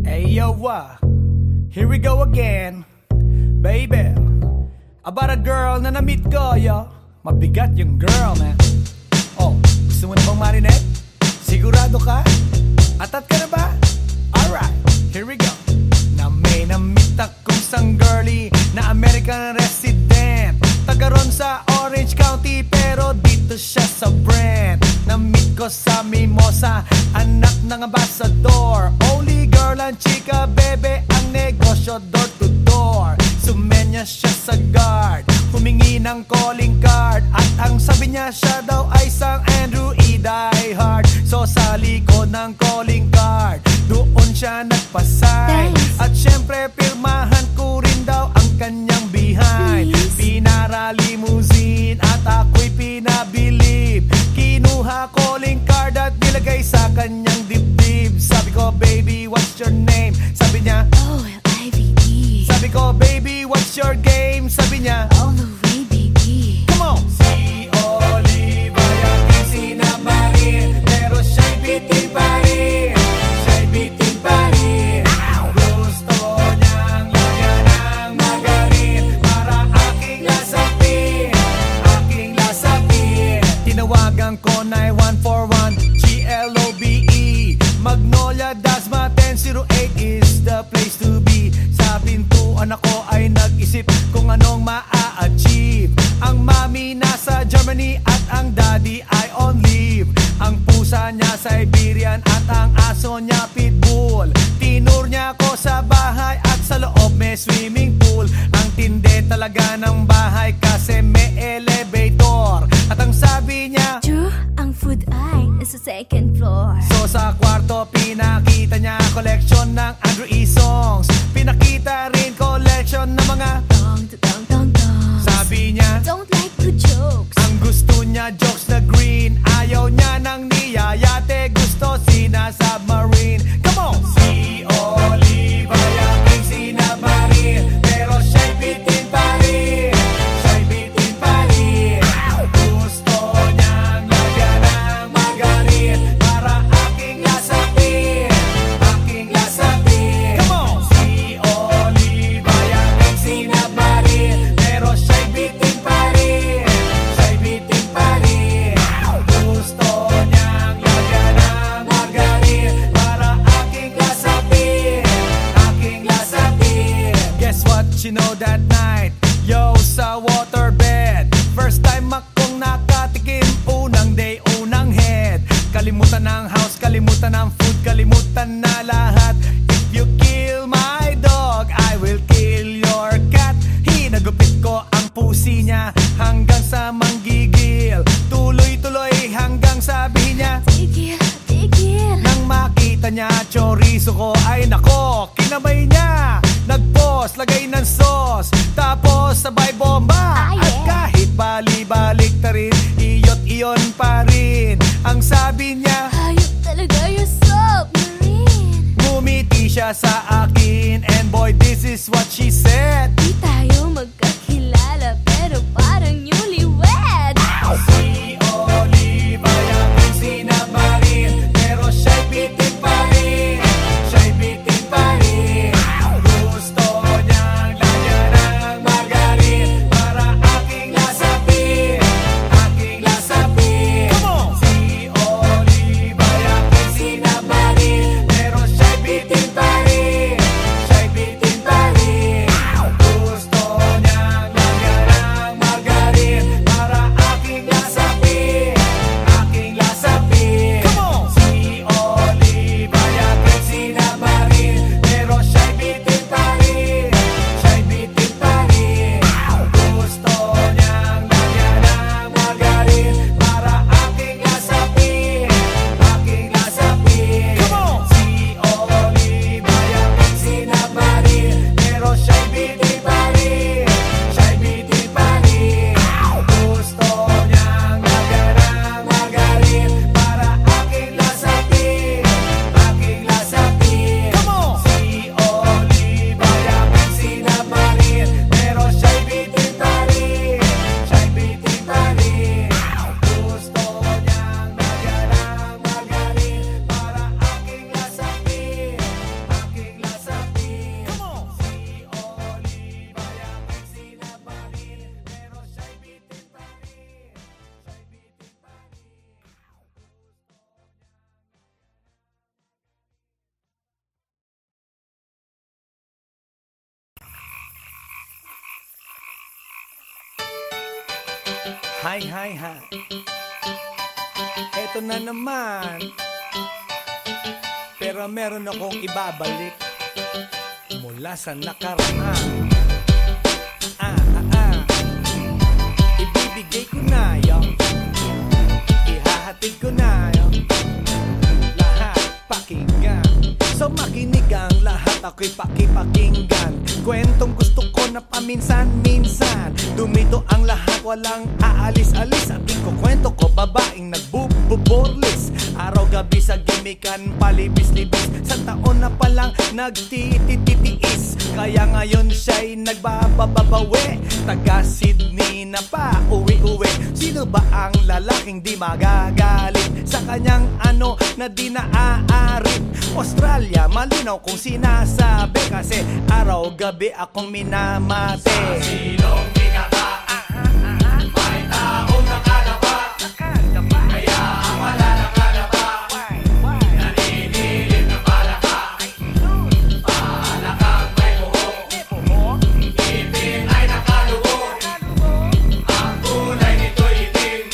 Yo, here we go again, baby. About a girl na na-meet ko, yo. Mabigat yung girl, man. Oh, gusto mo na bang marinig? Sigurado ka? Atat ka na ba? Alright, here we go. Na may na-meet akong isang girlie na American resident, taga ron sa Orange County, pero dito siya sa Brent. Na-meet ko sa Mimosa, anak ng ambassador. Only girl and chika, bebe, ang negosyo door to door. Sumenya siya sa guard, humingi ng calling card, at ang sabi niya siya daw ay isang Andrew E. Die Hard. So sa likod ng calling card, doon siya nagpasay. At syempre pirmahan ko rin daw ang kanyang behind. Pinara limousine at ako'y pinabilib. Kinuha calling card at nilagay sa kanyang dibdib. Sabi ko, baby, what's your name? Sabi niya, OLIVE. Sabi ko, baby, what's your game? Sabi niya, All the way, baby. come on! Si Olive ay aking sinabarin, pero siya'y bitin pa rin. Siya'y bitin pa rin. Gusto niyang lagyan ng magarin para aking lasapin, aking lasapin. Tinawagan ko 9141 GLOBE Magnolia, Dasma 1008 is the place to be. Sa pintuan ako ay nag-isip kung anong maa-achieve. Ang mami nasa Germany at ang daddy ay on leave. Ang pusa niya Siberian at ang aso niya Pitbull. Tinur niya ako sa bahay at sa loob may swimming pool. Ang tindi talaga ng bahay kasi may elevator. At ang sabi niya, True, ang food ay nasa second floor. so sa kwarto pinakita niya collection ng Andrew E. songs. Pinakita rin collection ng mga Dong, dong, dong, dong. sabi niya, Don't like good jokes. ang gusto niya jokes na green. Ayaw niya ng niyayate, gusto sina submarine. Come on! Si Olive ay aking sinabarin, pero siya'y bitin pa rin. Siya'y bitin pa rin. Gusto niyang lagyan ng magarin para aking lasapin, aking lasapin. Come on! Si Olive ay aking sinabarin, pero siya'y bitin pa rin. Siya'y bitin pa rin. Gusto niyang lagyan ng magarin para aking lasapin, aking lasapin. Guess what you know that night? Yo, sa waterbed, first time akong nakatikim. Unang day, unang head. Kalimutan ng house, kalimutan ng food, kalimutan na lahat. If you kill my dog, I will kill your cat. Hinagupit ko ang pusi niya hanggang sa manggigil. Tuloy-tuloy hanggang sabihin niya, Tigil, tigil. nang makita niya chorizo ko, ay nako, kinamay niya. Nag-pause, lagay ng sauce, tapos sabay bomba. Ah, yeah. At kahit bali-balik ta rin, iyot iyon pa rin. Ang sabi niya, Hayop talaga yung submarine. ngumiti siya sa akin, and boy, this is what she said. Di tayo magkakilala pero parang newlywed. Si Olive ay aking sinabarin, pero siya'y bitin pa rin. Siya'y bitin pa rin. Gusto niyang lagyan ng magarin para aking lasapin, aking lasapin. Come on! Si Olive ay aking sinabarin, pero siya'y bitin pa rin. Siya'y bitin pa rin. Hi, hi, hi. Eto na naman. Pero meron akong ibabalik mula sa nakaraan. Ibibigay ko na yun, ihahatid ko na yun, lahat pakinggan. So makinig ang lahat, ako'y pakipakinggan. Kwentong gusto ko na paminsan-minsan. Dumito ang lahat, walang aalis-alis. At ikukwento ko, babaeng nagbububorlis. Araw-gabi sa gimikan, palibis-libis. Sa taon na palang nagtititiis. Kaya ngayon siya'y nagbababawi. Taga Sydney na pa, uwi-uwi. Sino ba ang lalaking di magagalit sa kanyang ano na di naaarit? Australia, malinaw kung sinasabi, kasi araw-gabi akong minamate. Sa silong bigata, may taong nakalaba, kaya ang wala nakalaba, naninilig na palaka. Palakang may buhok, ngipin ay nakalubog. Ang kulay nito'y itim,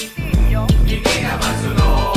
hindi na masunog.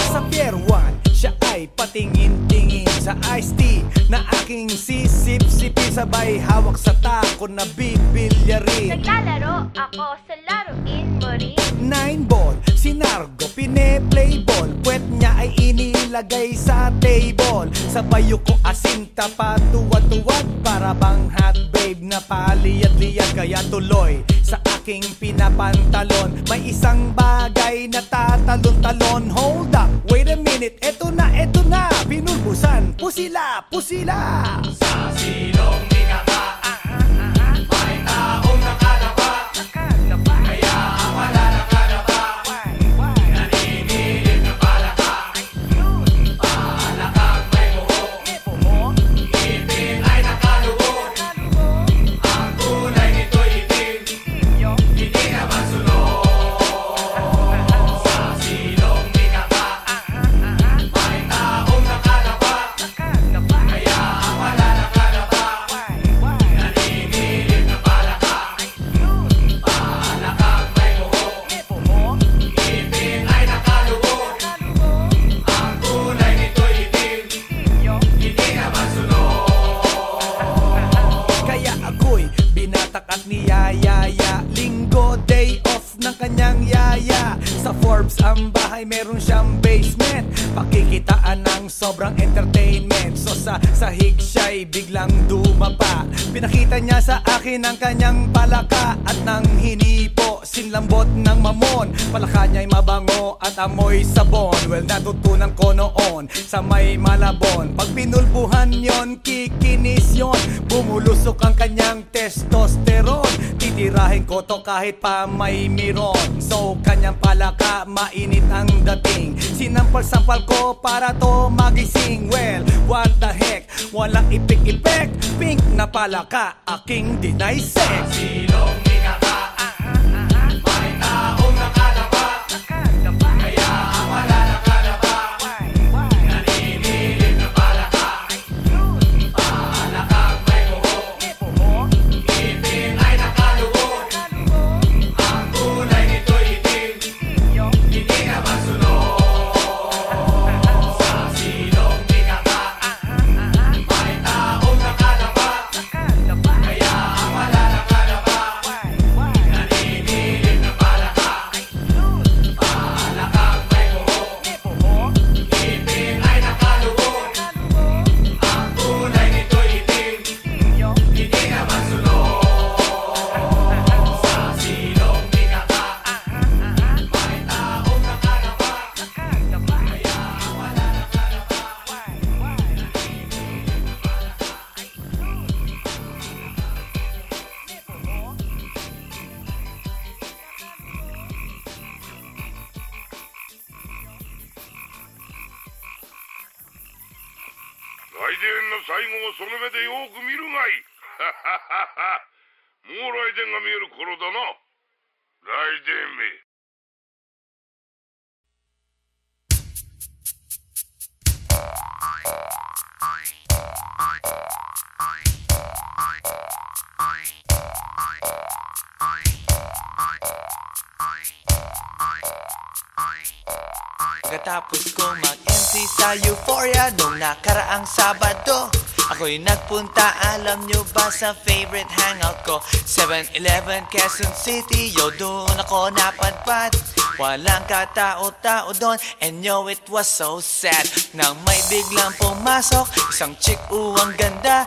Sa Pier 1, siya ay patingin-tingin sa iced tea na aking sisip-sipin. Sabay hawak sa tako na bibilyarin. Naglalaro ako sa laruin mo rin. 9-ball, sinargo, pine-playball. Puwet niya ay inilagay sa table. Sabay ko asinta pa tuwad-tuwad. Para bang hot babe na paliyad-liyad. Kaya tuloy sa aking pinapantalon may isang bagay na tatalon-talon. Hold up, wait a minute, eto na, pinulbusan, pusila, pusila. Sa silong bigata, may taong nakalaba, kaya ang wala nakalaba, naninilig na palaka. Palakang may buhok, ngipin ay nakalubog. Ang kulay nito'y itim, hindi na masunog. Sa silong bigata, may taong nakalaba, kaya ang wala nakalaba, naninilig na palaka. Palakang may buhok, ngipin ay nakalubog. Ang kulay nito'y itim, hindi na masunog. Kaya ako'y binatak at niyayaya. Linggo, day off ng kanyang yaya. Sa Forbes ang bahay, meron siyang basement. Pakikitaan ng sobrang entertainment. So sa sahig siya'y biglang dumapa. Pinakita niya sa akin ang kanyang palaka. At nang hinipo, sinlambot ng mamon. Palaka niya'y mabango at amoy sabon. Well, natutunan ko noon sa may Malabon. Pag pinulbuhan yon, kikinis yon. Bumulusok ang kanyang testosterone. Titirahin ko to kahit pa may miron. So kanyang palaka, mainit ang dating. Sinampal-sampal ko para to magising. Well, what the heck, walang ipik-ipek. Pink na palaka, aking deny sex. Silong bigata, may taong nakalaba, kaya ang wala nakalaba, naninilig na palaka. Palakang may buhok, ngipin ay nakalubog. Ang kulay nito'y itim, hindi na masunog. Sa silong bigata, may taong nakalaba, kaya ang wala nakalaba, naninilig na palaka. Palakang may buhok, ngipin ay nakalubog. Ang kulay nito'y itim, hindi na masunog. Sa silong bigata, may taong nakalaba, kaya ang wala nakalaba, naninilig na palaka.来電の最後をその目でよく見るがいい。もう来電が見える頃だな。来電め。Pagkatapos kong mag-MC sa Euphoria nung nakaraang Sabado, ako'y nagpunta, alam nyo ba, sa favorite hangout ko, 7-Eleven, Quezon City. Yo, doon ako napadpad, walang katao-tao doon, and yo, it was so sad nang may biglang pumasok isang chick, ang ganda.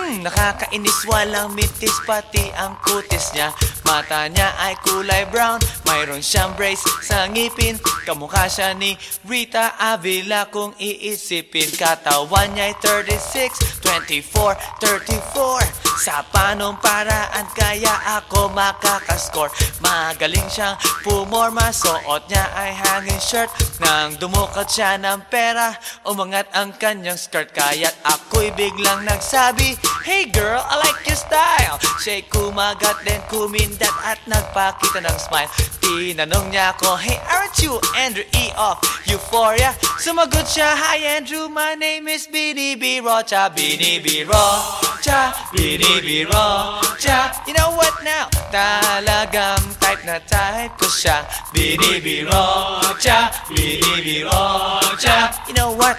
Nakakainis, walang mitis, pati ang kutis niya. Mata niya ay kulay brown, mayroon siyang brace sa ngipin. Kamukha siya ni Rita Avila kung iisipin. Katawan niya ay 36, 24, 34. Sa panong paraan kaya ako makakascore. Magaling siyang pumorma, suot niya ay hanging shirt. Nang dumukot siya ng pera, umangat ang kanyang skirt. Kaya't ako'y biglang nagsabi, "Hey girl, I like your style." Siya'y kumagat, then kumindat at nagpakita ng smile. Tinanong niya ako, "Hey, aren't you Andrew E. of Euphoria?" Sumagot siya, "Hi Andrew, my name is Bini B. Rocha." Bini B. Rocha, Bini B. Rocha. You know what now? Talagang type na type ko siya. Bini B. Rocha, Bini B. Rocha. You know what?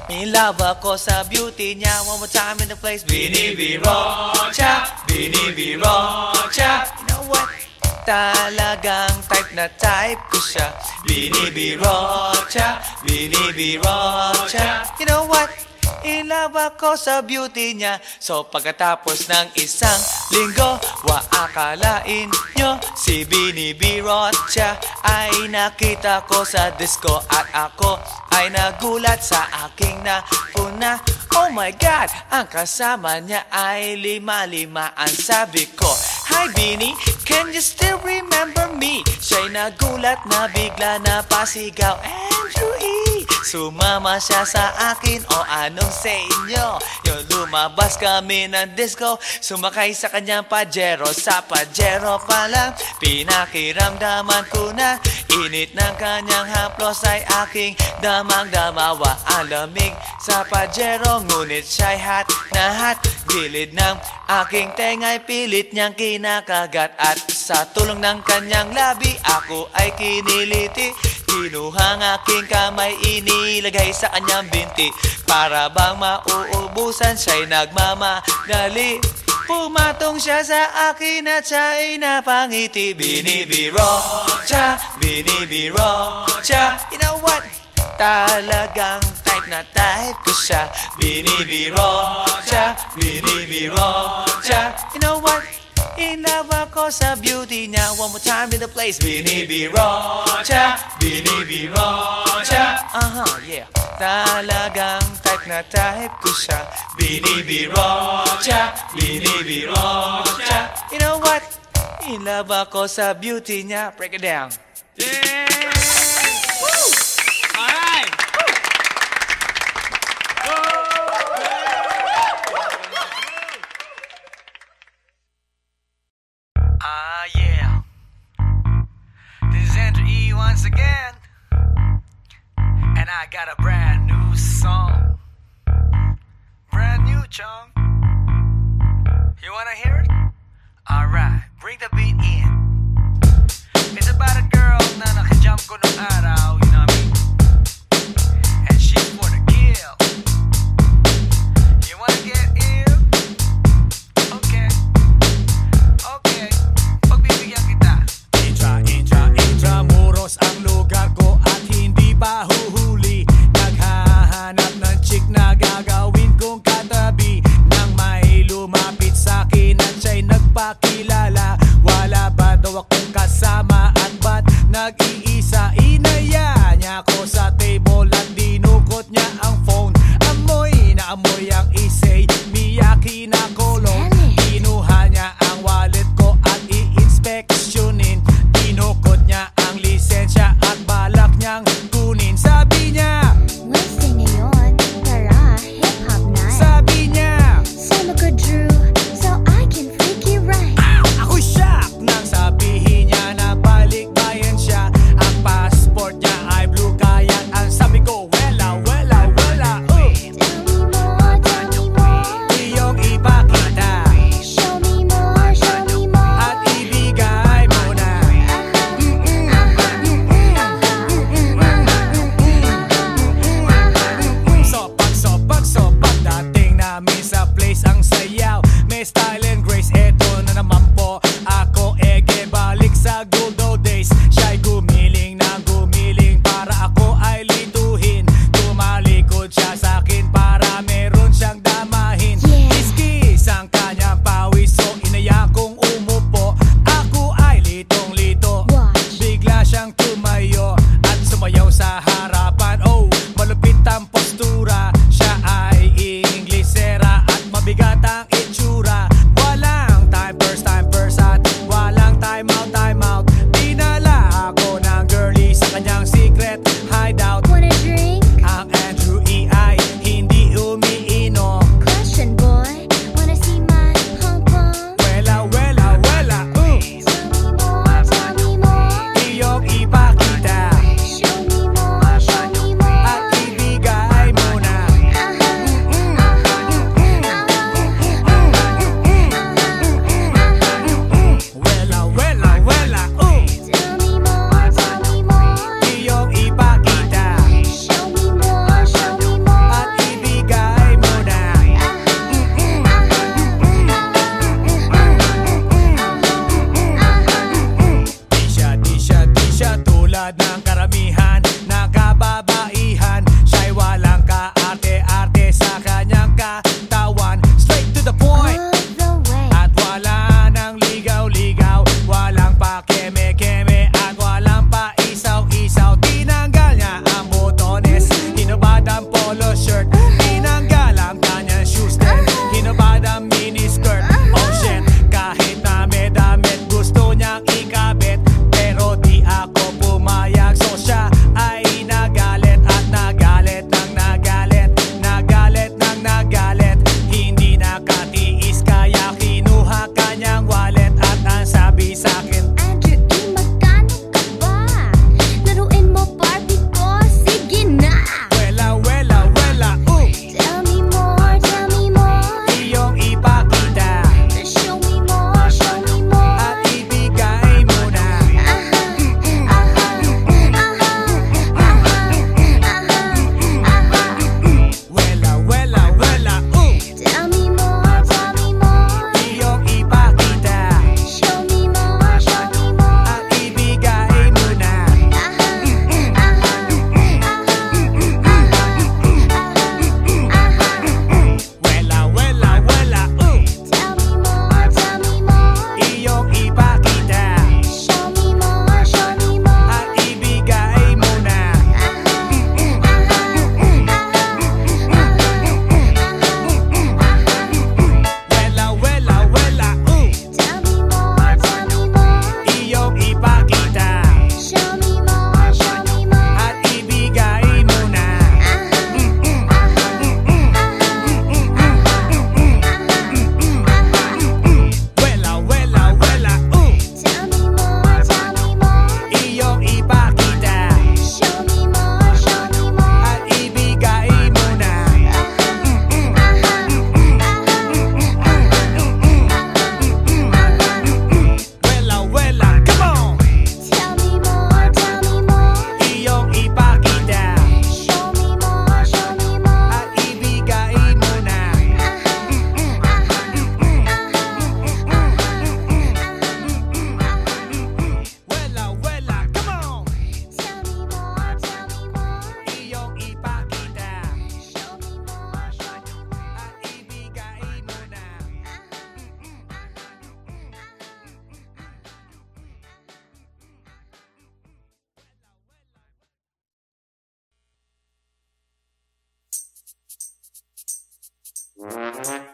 In love ako sa beauty niya. One more time in the place. Bini B. Rocha, Bini B. Rocha. You know what? Talagang type na type ko siya. Bini B. Rocha, Bini B. Rocha. You know what? In love ako sa beauty niya. So pagkatapos ng isang linggo, akalain nyo si Bini B. Rocha ay nakita ko sa disco. At ako ay nagulat sa aking napuna. Oh my God, ang kasama niya ay lima-lima. Ang sabi ko, "Hi Bini, can you still remember me?" Siya'y nagulat na bigla na pasigaw, "Andrew E." Sumama siya sa akin, o anong sa inyo? Yung lumabas kami ng disco, sumakay sa kanyang Pajero. Sa Pajero pa lang, pinakiramdaman ko na init ng kanyang haplos ay aking damang-damawa. Ang lamig sa Pajero, ngunit siya'y hot na hot. Gilid ng aking tenga'y pilit niyang kinakagat. At sa tulong ng kanyang labi, ako ay kiniliti. Kinuha ang aking kamay, inilagay sa kanyang binti. Para bang mauubusan, siya'y nagmamadali. Pumatong siya sa akin at siya'y napangiti. Bini B. Rocha, Bini B. Rocha. You know what? Talagang type na type ko siya. Bini B. Rocha, Bini B. Rocha. You know what? In love ako sa beauty niya. One more time in the place. Bini B. Rocha, Bini B. Rocha. Yeah. Talagang type na type ko siya. Bini B. Rocha, Bini B. Rocha. You know what? In love ako sa beauty niya. Break it down. Yeah! Woo! Alright! Yeah. This is Andrew E. once again. And I got a brand new song. Brand new, chong. You wanna hear it? Alright, bring the beat in. It's about a girl na nakajump ko nung araw, you know what I mean? And she's for the kill. You wanna get ill? Okay. Okay. Pagbibigyan kita. Intramuros ang lugar ko at hindi pa huhuli. Naghahanap ng chick na gagawin kong katabi. Nang may lumapit sa'kin at siya'y nagpakilala. Wala ba daw akong kasama at ba't nag-iisa? Inaya niya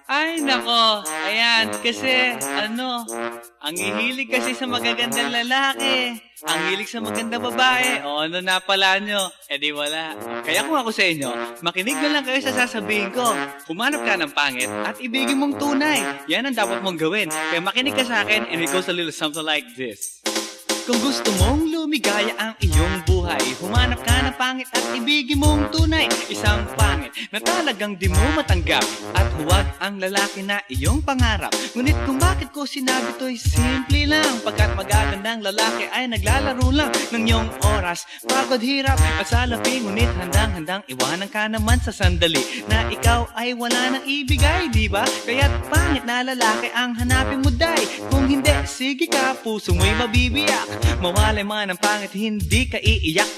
Ay, nako. Ayan, kasi, ang hihilig kasi sa magagandang lalaki. Ang hilig sa magandang babae. O, ano na pala nyo? Eh di wala. Kaya kung ako sa inyo, makinig na lang kayo sa sasabihin ko. Humanap ka ng pangit at ibigin mong tunay. Yan ang dapat mong gawin. Kaya makinig ka sa akin and it goes a little something like this. Kung gusto mong lumigaya ang iyong buhay, humanap ka ng pangit at ibigin mong tunay. Isang pangit na talagang di mo matanggap, at huwag ang lalaki na iyong pangarap. Ngunit kung bakit ko sinabi to'y simple lang, pagkat magagandang lalaki ay naglalaro lang ng iyong oras, pagod, hirap at salapi. Ngunit handang-handang iwanan ka naman sa sandali na ikaw ay wala nang ibigay, diba? Kaya't pangit na lalaki ang hanapin mo, day. Kung hindi, sige ka, puso mo'y mabibiyak. Mawalay man ang pangit, hindi ka iiyak.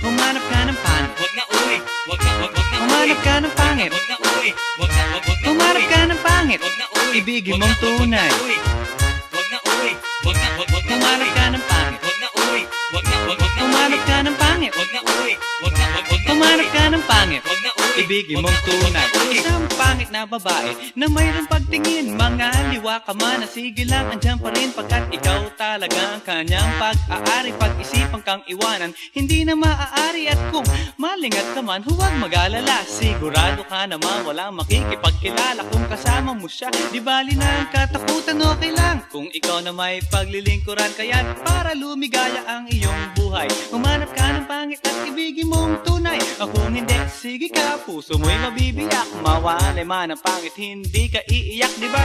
Humanap ka ng pangit. Wag na uwi. Wag na humanap ka ng pangit. Wag na uwi. Wag na humanap ka ng pangit. Wag na uwi. Ibigin mong tunay. Wag na uwi. Wag na humanap ka ng pangit. Wag na uwi. Wag na humanap ka ng pangit. Wag na uwi. Wag na humanap ka ng pangit. Wag na uwi. Ibigin mong tunay. Isang pangit na babae na mayroong pagtingin, mga liwa ka man, sige lang, andyan pa rin, pagkat ikaw talaga ang kanyang pag-aari. Pag-isipan kang iwanan, hindi na maaari. At kung malingat ka man, huwag mag-alala, sigurado ka naman walang makikipagkilala. Kung kasama mo siya, di bali na ang katakutan, okay lang kung ikaw na may paglilingkuran. Kaya't para lumigaya ang iyong buhay, humanap ka ng pangit at ibigin mong tunay. Kung hindi, sige ka, puso mo'y mabibiyak. Mawalay man ang pangit, hindi ka iiyak, di ba?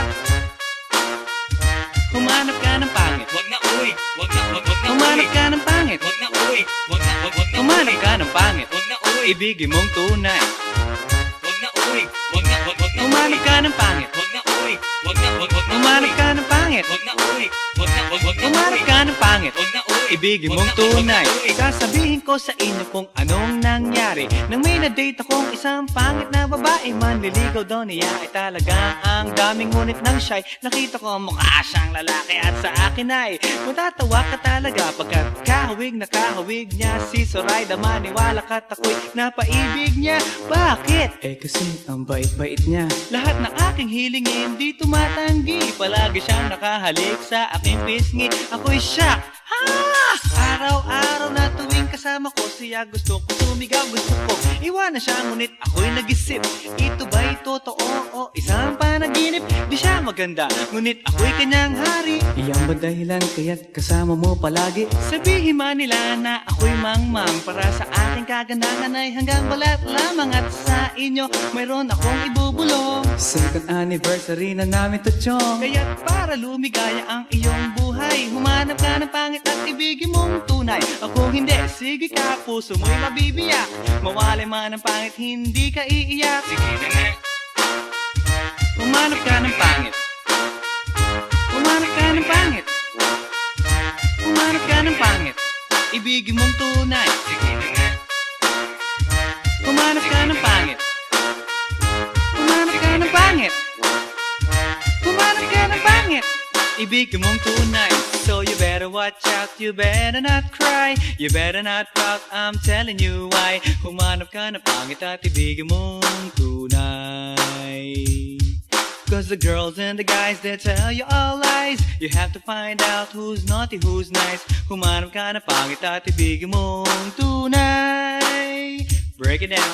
Humanap ka ng pangit. Wag na uwi. Wag na humanap ka ng pangit. Wag na uwi. Wag na humanap ka ng pangit. Wag na uwi. Ibigin mong tunay. Wag na uwi. Wag na humanap ka ng pangit. Wag na uwi. Wag na humanap ka ng pangit. Wag na uwi. Wag na humanap ka ng pangit. Wag na uwi. Ibigin mong tunay. Sasabihin ko sa inyo kung anong nangyari nang may na-date akong isang pangit na babae. Manliligaw daw niya ay talagang ang daming, ngunit nang siya'y nakita ko mukha siyang lalaki, at sa akin ay matatawa ka talaga, pagkat kahawig na kahawig niya si Zoraida. Maniwala ka't ako'y napaibig niya. Bakit? Eh kasi ang bait-bait niya. Lahat ng aking hilingin di tumatanggi, palagi siyang nakahalik sa aking pisngi. Ako'y shock. Araw-araw na tuwing kasama ko siya, gusto ko sumigaw, gusto ko iwanan siya, ngunit ako'y nag-isip, ito ba'y totoo o isang panaginip? Di siya maganda, ngunit ako'y kanyang hari. Iyan ba dahilan kaya't kasama mo palagi? Sabihin man nila na ako'y mangmang, para sa aking kagandahan ay hanggang balat lamang, at sa inyo mayroon akong ibubulong. Second anniversary na namin to, chong. Kaya't para lumigaya ang iyong buhay, humanap ka ng pangit at ibigin mong tunay. Ako hindi, sige ka, puso mo'y mabibiyak. Mawalay man ang pangit, hindi ka iiyak. Sige na nga. Humanap ka ng pangit. Humanap ka ng pangit. Humanap ka ng pangit. Ibigin mong tunay. Sige na nga. Humanap ka ng pangit. Humanap ka ng pangit. Humanap ka ng pangit. Ibigin mong tunay. So you better watch out, you better not cry, you better not pout, I'm telling you why. Humanap ka ng pangit at ibigin mong tunay. Cause the girls and the guys, they tell you all lies. You have to find out who's naughty, who's nice. Humanap ka ng pangit at ibigin mong tunay. Break it down.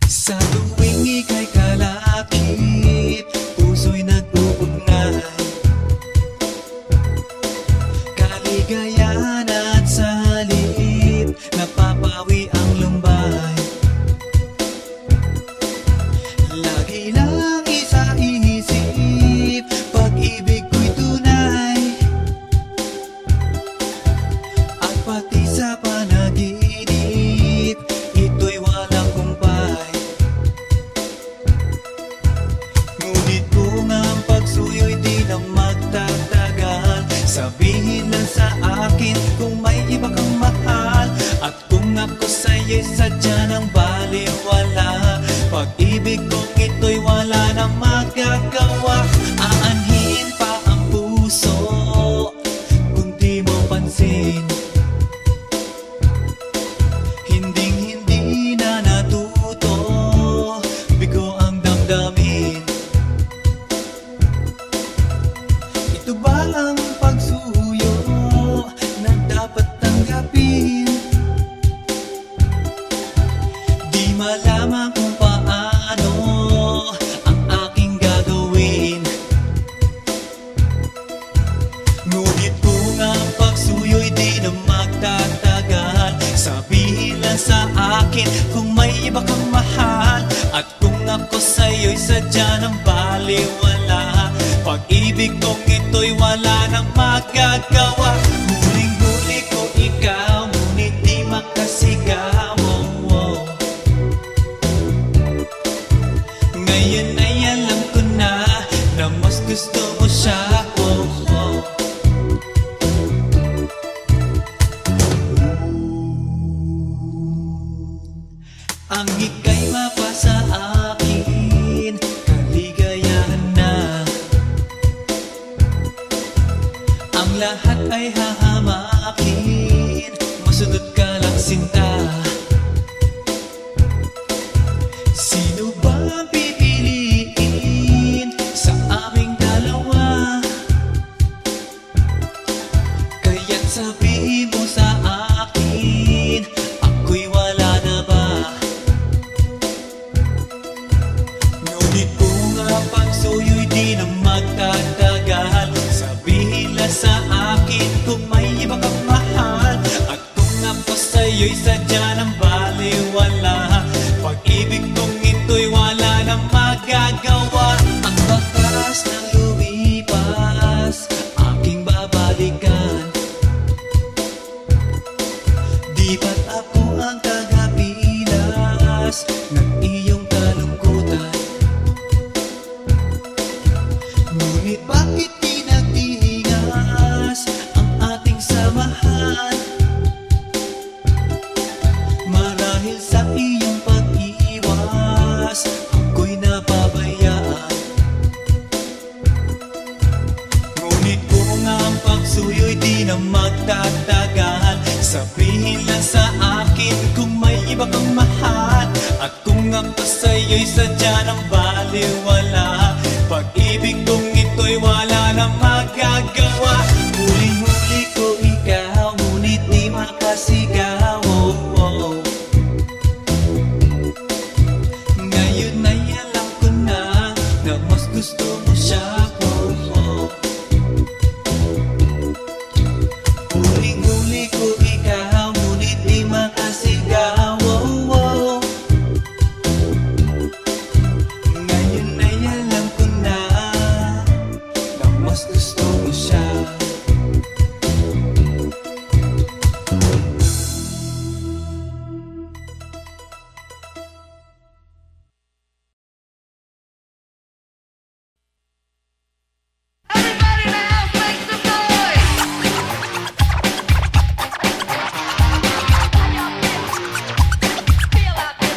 Sa tuwing ika'y kalakip, puso'y nag-uugnay. Sabihin lang sa akin kung may iba kang mahal, at kung ako sa'yo'y sadya ng baliwala. Pag-ibig kong ito'y wala na magagawa. Aanhin pa ang puso kung di mo pansin. Hinding-hindi na natuto, bigo ang damdamin. Ito ba ang pagsuyo na dapat tanggapin? Di malaman kung paano ang aking gagawin. Ngunit kung ang pagsuyo'y di na magtatagal, sabihin lang sa akin kung may iba kang mahal, at kung ako sa'yo'y sadya ng baliwala. Pag-ibig kong ito'y wala nang magagawa. Huling-huli ko ikaw, ngunit di makasigaw. Ngayon ay alam ko na mas gusto mo siya. Ang ika'y mapasa akin, kaligayahan na. Ang lahat ay hahamakin, masunod ka lang sinta. Sino ba ang pipiliin sa aming dalawa? Kaya't sabihin mo sa akin, ako'y wala na ba? Ngunit kung ang pagsuyo'y di na magtatagal, sabihin lang sa akin kung may iba kang mahal, at kung ako sa'yo'y sadya ng baliwala. Pag-ibig kong ito'y wala nang magagawa. Ang bakas ng lumipas, aking babalikan. Di ba't ako ang tagapilas ng iyong kalungkutan? Ngunit bakit di nagtihingas ang ating samahan? Marahil sa iyong pag-iwas, ako'y napabayaan. Ngunit kung ang pagsuyo'y di na magtatagal, sabihin lang sa akin kung may iba kang mahal, at kung ako sa'yo'y sadya ng baliwala. Pag-ibig kong ito'y wala na magagawa. Huling-huli ko ikaw, ngunit di makasigaw. Ngayon ay alam ko na mas gusto mo siya. Huling-huli ko ikaw, ngunit di makasigaw. Ngayon ay alam ko na mas gusto mo siya. Everybody in the house, make some noise! Feel out this.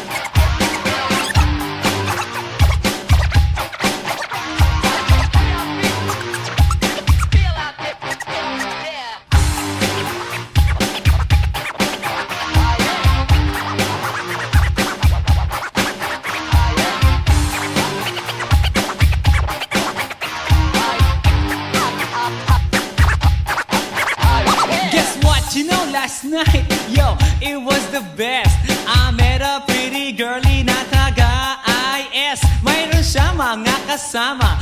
Feel out this. Yeah. Guess what? You know, last night, yo, it was the best. I met a pretty girlie na taga-IS. Mayroon siya mga kasama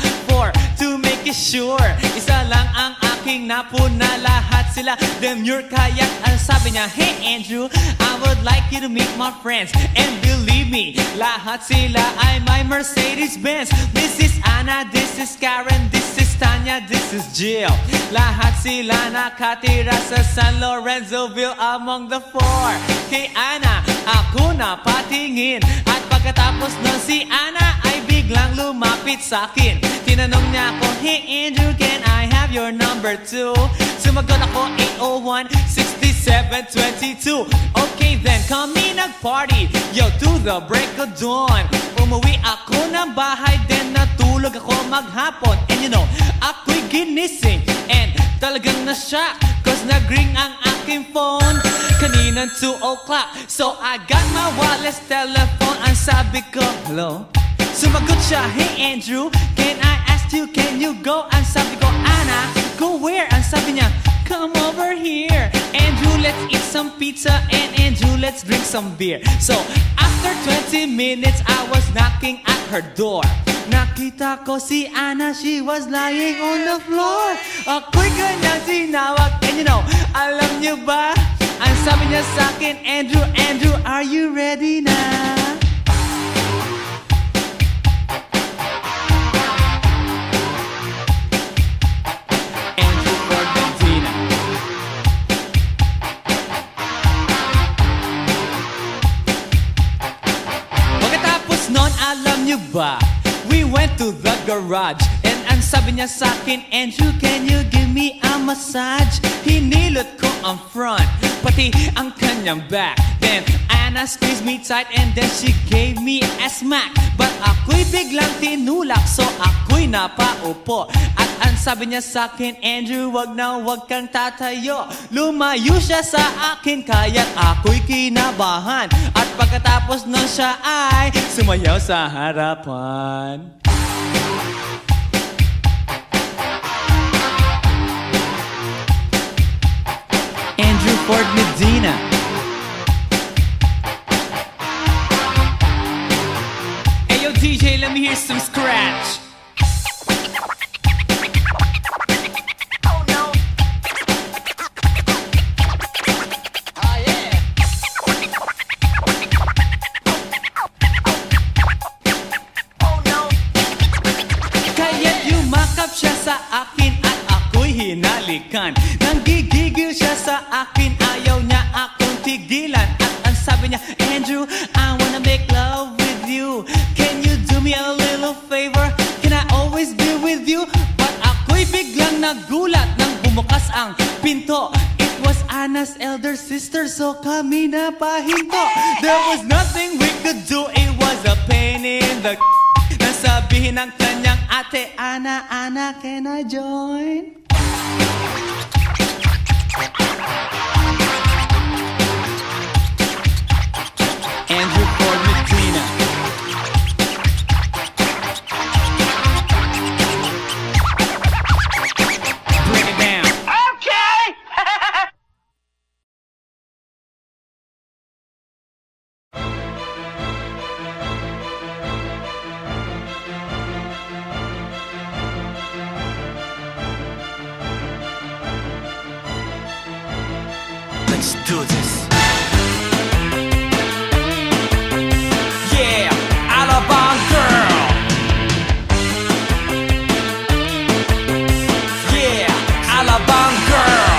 to make it sure. Isa lang ang aking napuna, lahat sila demure. Kaya't ang sabi niya, hey Andrew, I would like you to meet my friends. And believe me, lahat sila ay my Mercedes-Benz. This is Anna, this is Karen, this is Tanya, this is Jill. Lahat sila nakatira sa San Lorenzoville among the four. Kay Anna, ako na patingin. At pagkatapos ng si Anna ay biglang lumapit sa akin. Tinanong niya ako, hey Andrew, can I have your number 2? Sumagot ako 801-6722. Okay then, kami nag-party, yo, to the break of dawn. Umuwi ako ng bahay, then natulog ako maghapon. And you know, ako'y ginising, and talagang na-shock, cause nag-ring ang aking phone kaninang 2 o'clock. So I got my wireless telephone. Ang sabi ko, hello? Sumagot siya, hey Andrew, can I ask you, can you go? Ang sabi ko, Anna, go where? Ang sabi niya, come over here. Andrew, let's eat some pizza, and Andrew, let's drink some beer. So after 20 minutes, I was knocking at her door. Nakita ko si Anna, she was lying on the floor. Ako'y kanyang tinawag, and you know, alam niyo ba? Ang sabi niya sa'kin, Andrew, Andrew, are you ready na? Andrew Ford Medina. Pagkatapos nun, alam niyo ba? We went to the garage, and ang sabi niya sa'kin, Andrew, can you give me a massage? Hinilot ko ang front, pati ang kanyang back. Then Anna squeezed me tight, and then she gave me a smack. But ako'y biglang tinulak, so ako'y napaupo. At ang sabi niya sa'kin, Andrew, wag na wag kang tatayo. Lumayo siya sa akin, kaya't ako'y kinabahan. At pagkatapos nun siya ay sumayaw sa harapan. Andrew Ford Medina. Hey yo DJ, let me hear some scratch. Oh no. Oh yeah. Oh no. Kaya't yumakap siya sa akin at ako'y hinalikan. Nanggigigil siya sa akin, ayaw niya akong tigilan. At ang sabi niya, Andrew, I wanna make love with you. Can you do me a little favor? Can I always be with you? But ako'y biglang nagulat nang bumukas ang pinto. It was Anna's elder sister, so kami na pahinto. There was nothing we could do, it was a pain in the nasabihin ng kanyang ate, Anna, Anna, can I join? Andrew Ford Medina. Bring it down. Okay. Let's do this. Yeah, Alabang girl. Yeah, Alabang girl.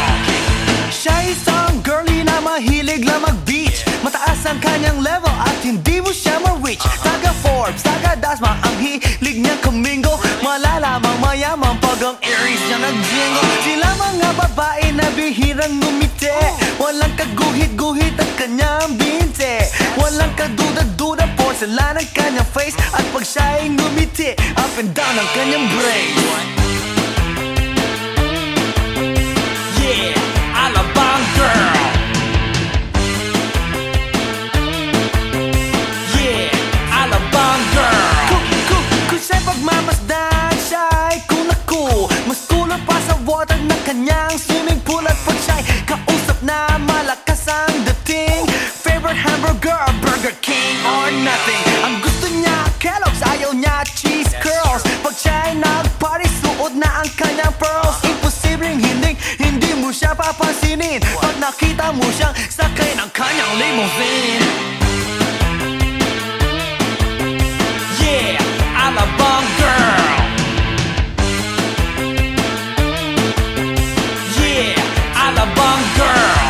Siya isang girlie na mahilig lang mag-beach. Mataas ang kanyang level at hindi mo siya ma-reach. Taga Forbes, taga Dasma, ang hilig niyang kumingo. Malalamang mayaman pag ang Aries niya nag-jingle. Sila mga babae na bihirang ngumiti. Walang kaguhit-guhit ang kanyang binte. Walang kaduda-duda, porcelain ang kanyang face. At pag siya'y ngumiti, up and down ang kanyang brain. Yeah, Alabang girl. Yeah, Alabang girl. Kung siya'y pagmamasdan, siya'y kunaku. Mas kulot pa sa water ng kanyang swimming pool. At pag siya'y kausap na malakas ang dating, favorite hamburger, Burger King or nothing. Ang gusto niya, Kellogg's, ayaw niya, cheese curls. Pag siya'y nag-party, suot na ang kanyang pearls. Imposibleng hindi mo siya papansinin pag nakita mo siyang sakay ng kanyang limousine. Yeah, Alabang girl. Yeah, Alabang girl.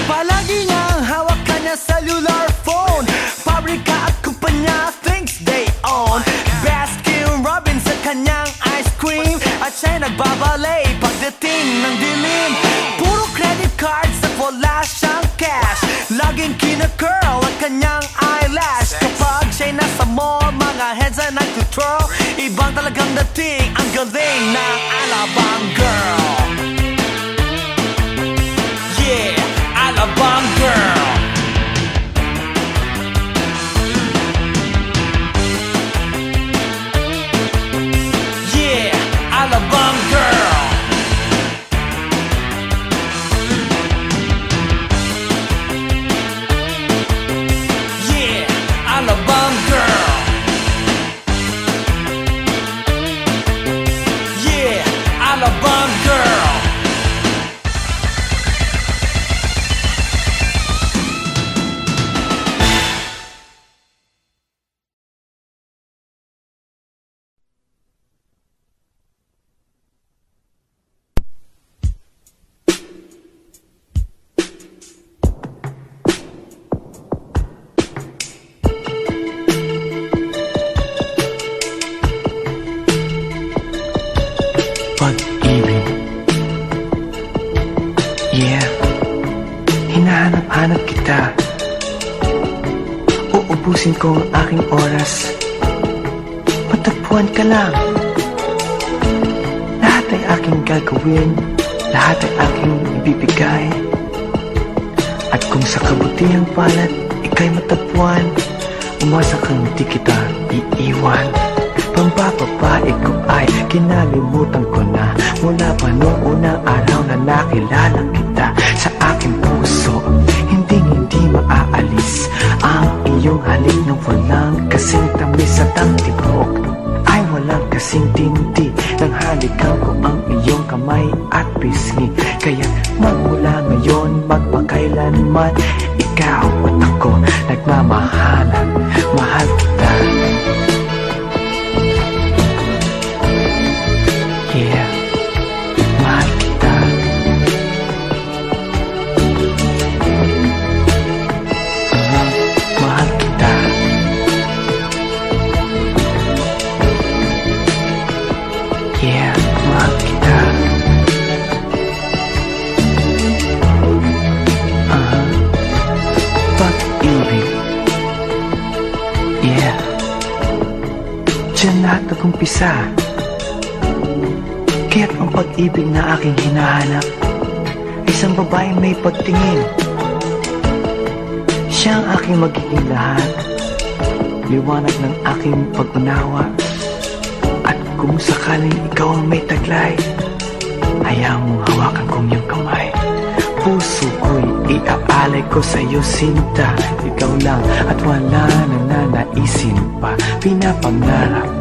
Palagi niyang hawak kanya cellular phone. Pabrika at kumpanya thinks they own. Baskin Robbins sa kanyang ice cream. At siya'y nagbabalay twirl. Ibang talagang dating, ang galing ng Alabang Girl. Yeah, Alabang Girl. Yeah, Alabang Girl. Alabang Girl. Yeah, Alabang Girl. Pag-ibig. Yeah, hinahanap-hanap kita. Uubusin ko ang aking oras. Matagpuan ka lang. Lahat ay aking gagawin, lahat ay aking ibibigay. At kung sa kabutihang palad ika'y matagpuan, umasa kang di kita iiwan. Pambababae ko ay kinalimutan ko na, mula pa noong unang araw na nakilala kita. Sa aking puso, hindi maaalis ang iyong halik na walang kasing tamis at ang tibok ay walang kasing tindi. Nang halikan ko ang iyong kamay at pisngi, kaya magmula ngayon magpakailanman, ikaw at ako nagmamahalan. Mahal kita. Yeah, mahal kita. Mahal kita. Yeah, mahal kita. Pag-ibig. Yeah, diyan lahat nag-umpisa. Kaya't ang pag-ibig na aking hinahanap, isang babaeng may pagtingin. Siya ang aking magiging lahat, liwanag ng aking pag-unawa. At kung sakaling ikaw ang may taglay, hayaan mong hawakan kong iyong kamay. Puso ko'y iaalay ko sa iyo, sinta. Ikaw lang at wala na nanaisin pa. Pinapangarap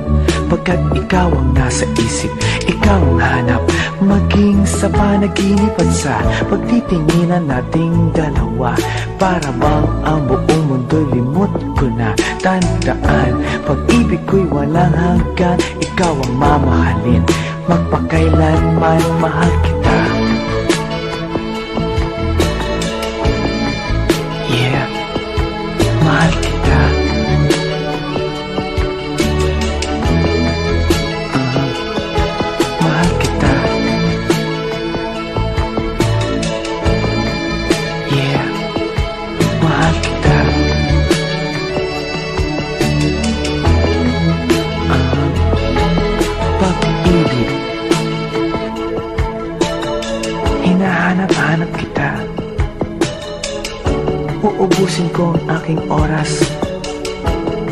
pagkat ikaw ang nasa isip, ikaw ang hanap, maging sa panaginip at sa pagtitinginan nating dalawa. Para bang ang buong mundo'y limot ko na. Tandaan, pag-ibig ko'y walang hanggan, ikaw ang mamahalin, magpakailanman mahal kita. Yeah, mahal kita. Mahal kita. Yeah, mahal kita. Pag-ibig. Hinahanap-hanap kita. Uubusin ko ang aking oras.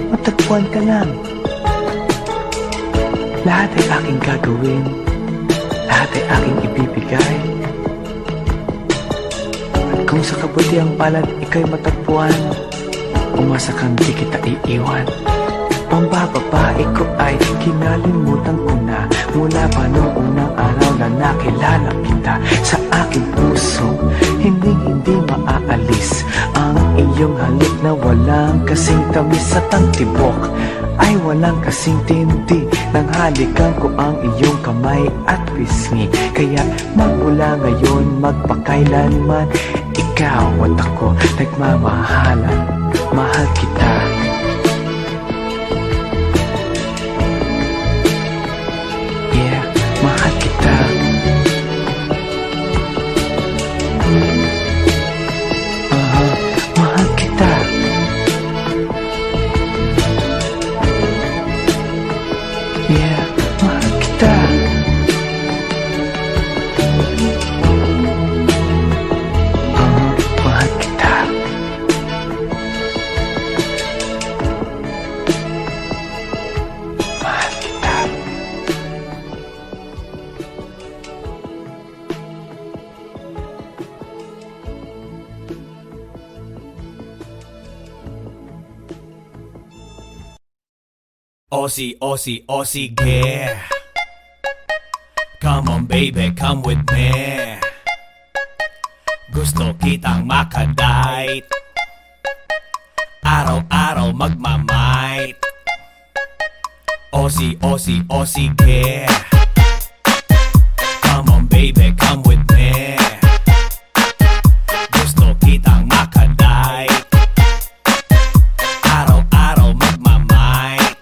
Matagpuan ka lang. Lahat ay aking gagawin, lahat ay aking ibibigay. At kung sa kabutihang palad ika'y matagpuan, umasa kang di kita iiwan. Pambababae ko ay kinalimutan ko na, mula pa noong unang araw na nakilala kita. Sa aking puso, hindi maaalis ang iyong halik na walang kasing tamis at ang tibok ay walang kasing tindi. Nang halikan ko ang iyong kamay at pisngi, kaya magmula ngayon magpakailanman, ikaw at ako nagmamahalan. Mahal kita. Yeah, mahal kita. Mahal kita. O sige. Come on baby, come with me. Gusto kitang makadate, araw-araw magmamight. O sige. Come on baby, come with me. Gusto kitang makadate, araw-araw magmamight.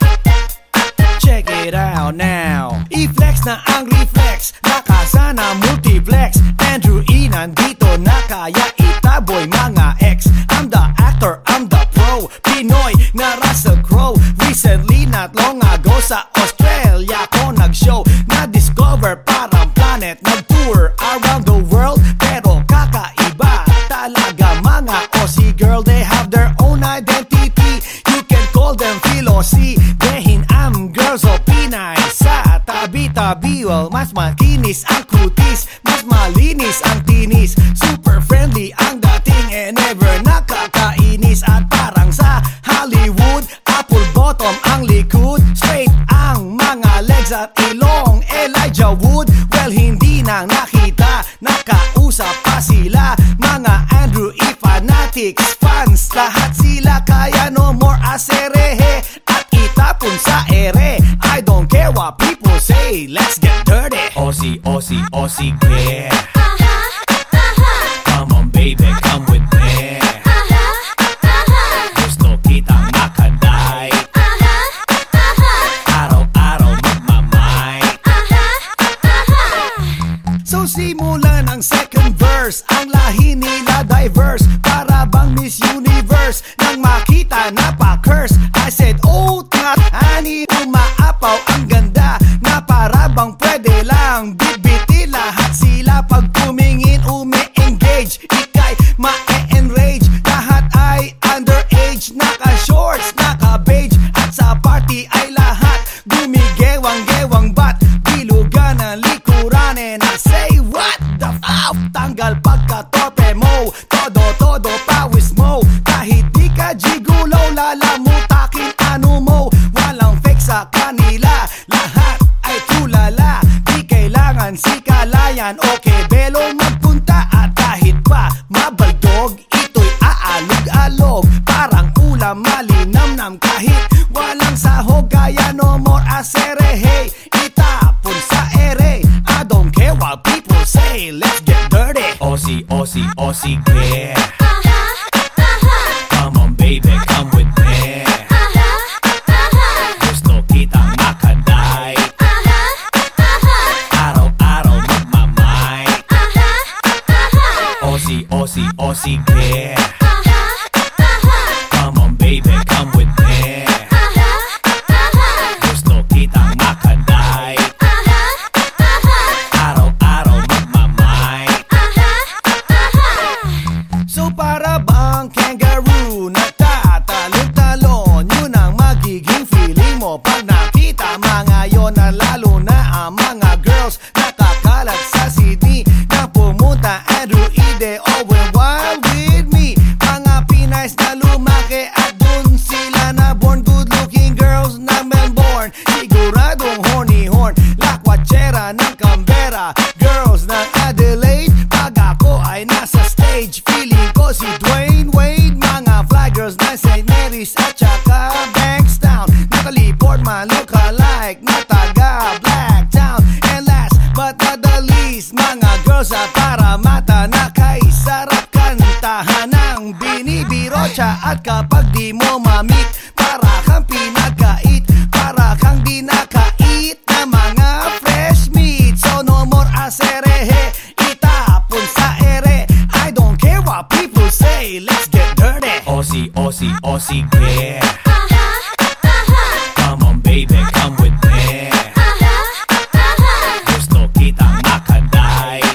Check it out now. I-flex na ang reflex, nakasana multiplex. Andrew E nandito na kaya itaboy mga ex. I'm the actor, I'm the pro, Pinoy na Russell Crowe. Recently, not long ago, sa Australia ko nag-show. Na-discover parang planet, nag-tour around the world. Pero kakaiba talaga mga Aussie girl. They have their own identity, you can call them Philosophy. Dehin am girls o Pinay. Sa tabi-tabi, well, mas makinis ang kutis, mas malinis ang tinis. Super friendly ang dating and never nakakainis. At parang sa Hollywood, apple bottom ang likod, straight ang mga legs at ilong. Elijah Wood, well, hindi na nakita, nakausap pa sila. Mga Andrew E fanatics, fans, lahat sila. Kaya no more aserehe at itapon sa ere. I don't care what people say, let's get dirty. O sige. Come on baby, come with me. Gusto kitang makadate, araw-araw magmamight. So simulan ang second verse, ang lahi nila diverse, para bang Miss Universe. Nang makita na pa-curse, I said, oh, not honey, umaapaw ang ganda, na para bang pwede lang bitbiti lahat sila. Pag tumingin, umi-engage, ikay ma-enrage. Lahat ay underage, naka-shorts, naka-beige, at sa party ay lahat gumigewang-gewang. Bat bilugan ang likuran, and I say, what the f***? Tanggal pagka-torpe mo, todo pawis mo. Kahit di ka jigulaw, lalamutakin ano mo. Walang fake sa kanila, lahat ay tulala. Di kailangan si kalayan, okay belong magpunta. At kahit pa mabaldog, ito'y aalog-alog, parang ulam malinamnam. Kahit walang sahog, kaya no more aserehe, itapon sa ere. I don't care what people say, let's get dirty. O sige. Come on baby, come with me. Gusto kitang makadate, araw-araw magmamight. O sige. Come on baby, come with me. Gusto kitang makadate, araw-araw magmamight. So para bang kangaroo, nagtatalon-talon, yun ang magiging feeling mo pag nakita mga yon. Na lalo na ang mga girls nakakalat sa Sydney, na pumunta Andrew E, they all went wild with me. Mga Pinays na lumaki at dun sila na born, good-looking girls na Melbourne, siguradong horny-horn. Lakwachera ng Canberra, girls ng Adelaide. Pag ako ay nasa stage, feeling ko si Dwayne Wade. Mga fly girls na St. Mary's at saka Bankstown, Natalie Portman look-alike na taga Blacktown. And last but not the least, mga girls sa Parramatta na kay sarap kantahan ng binibiro siya. At kapag di mo mamit, para kang pinagkait, para kang di nakait na mga fresh meat. So no more aserehe, itapon sa ere. I don't care what people say, let's get dirty. O sige. Come on baby, come with me. Gusto kitang makadate,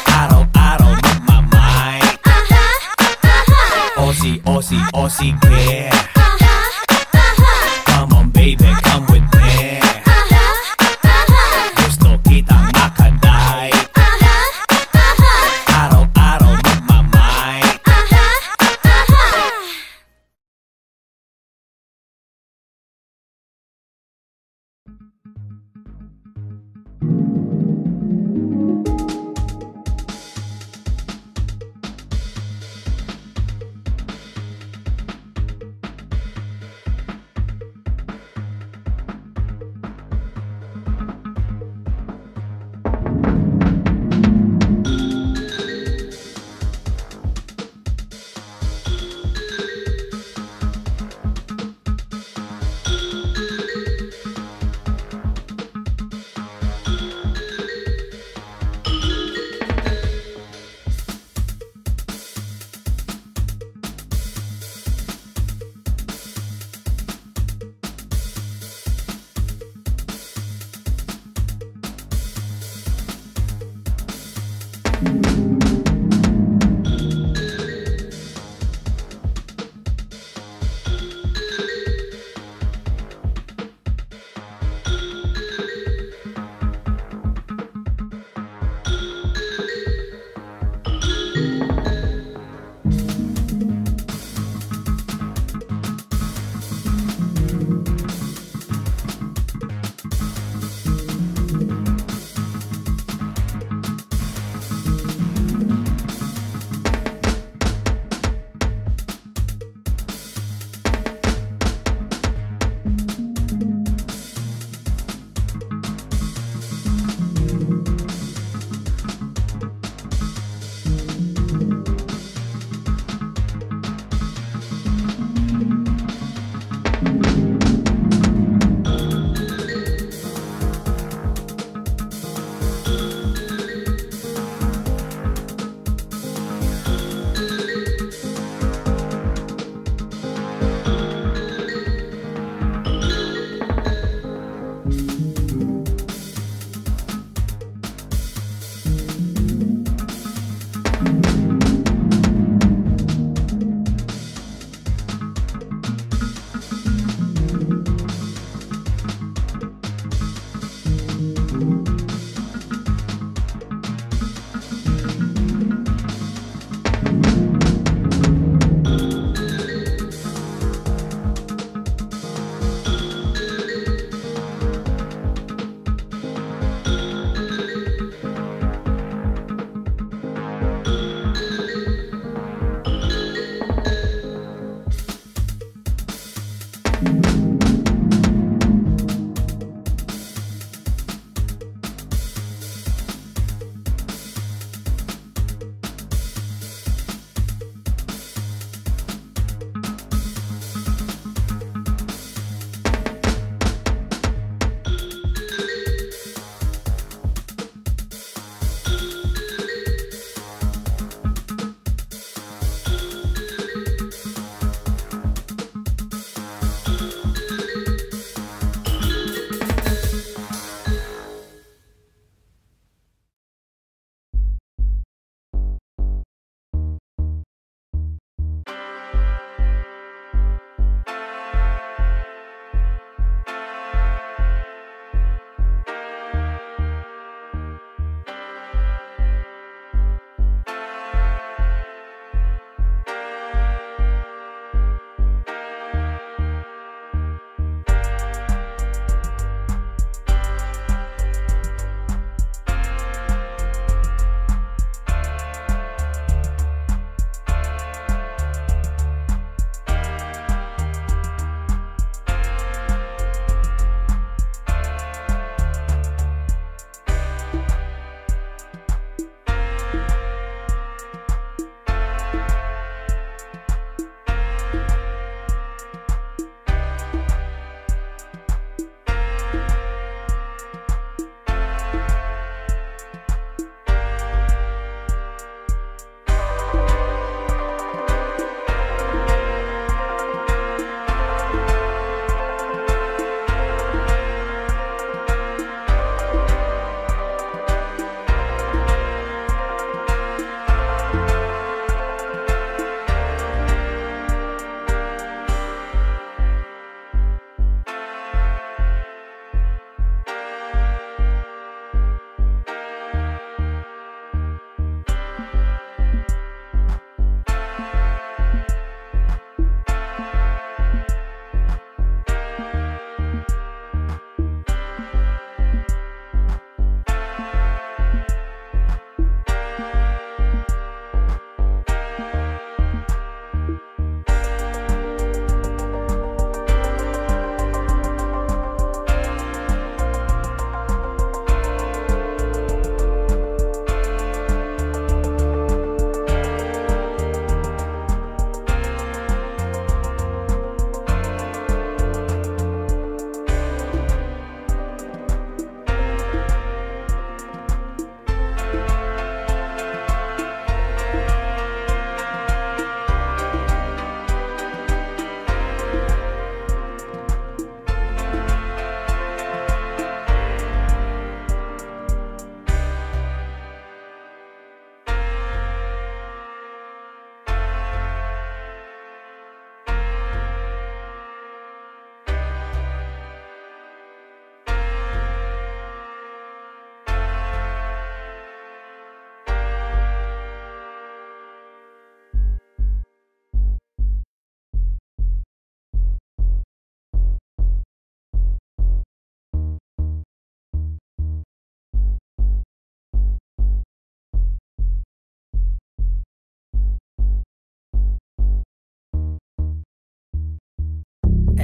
araw-araw magmamight. O sige. Come on baby, come with me. Gusto kitang makadate, araw-araw magmamight.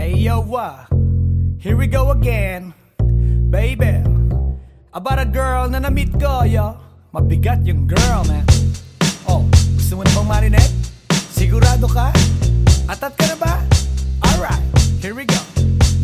Yo, here we go again, baby. About a girl na na-meet ko, yo. Mabigat yung girl, man. Oh, gusto mo na bang marinig? Sigurado ka? Atat ka na ba? Alright, here we go.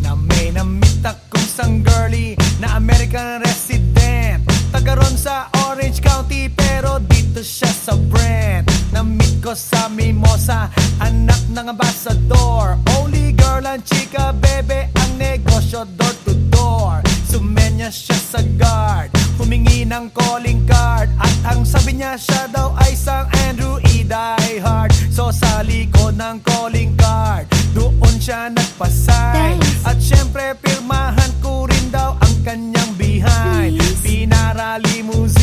Na may na-meet akong isang girlie na American resident, taga ron sa Orange County, pero dito siya sa Brent. Na-meet ko sa Mimosa, anak ng ambassador. Only girl ang chika, bebe, ang negosyo door to door. Sumenya siya sa guard, humingi ng calling card, at ang sabi niya siya daw ay isang Andrew E. Die Hard. So sa likod ng calling card, doon siya nagpasign. At syempre pirmahan ko rin daw ang kanyang behind. Pinara limousine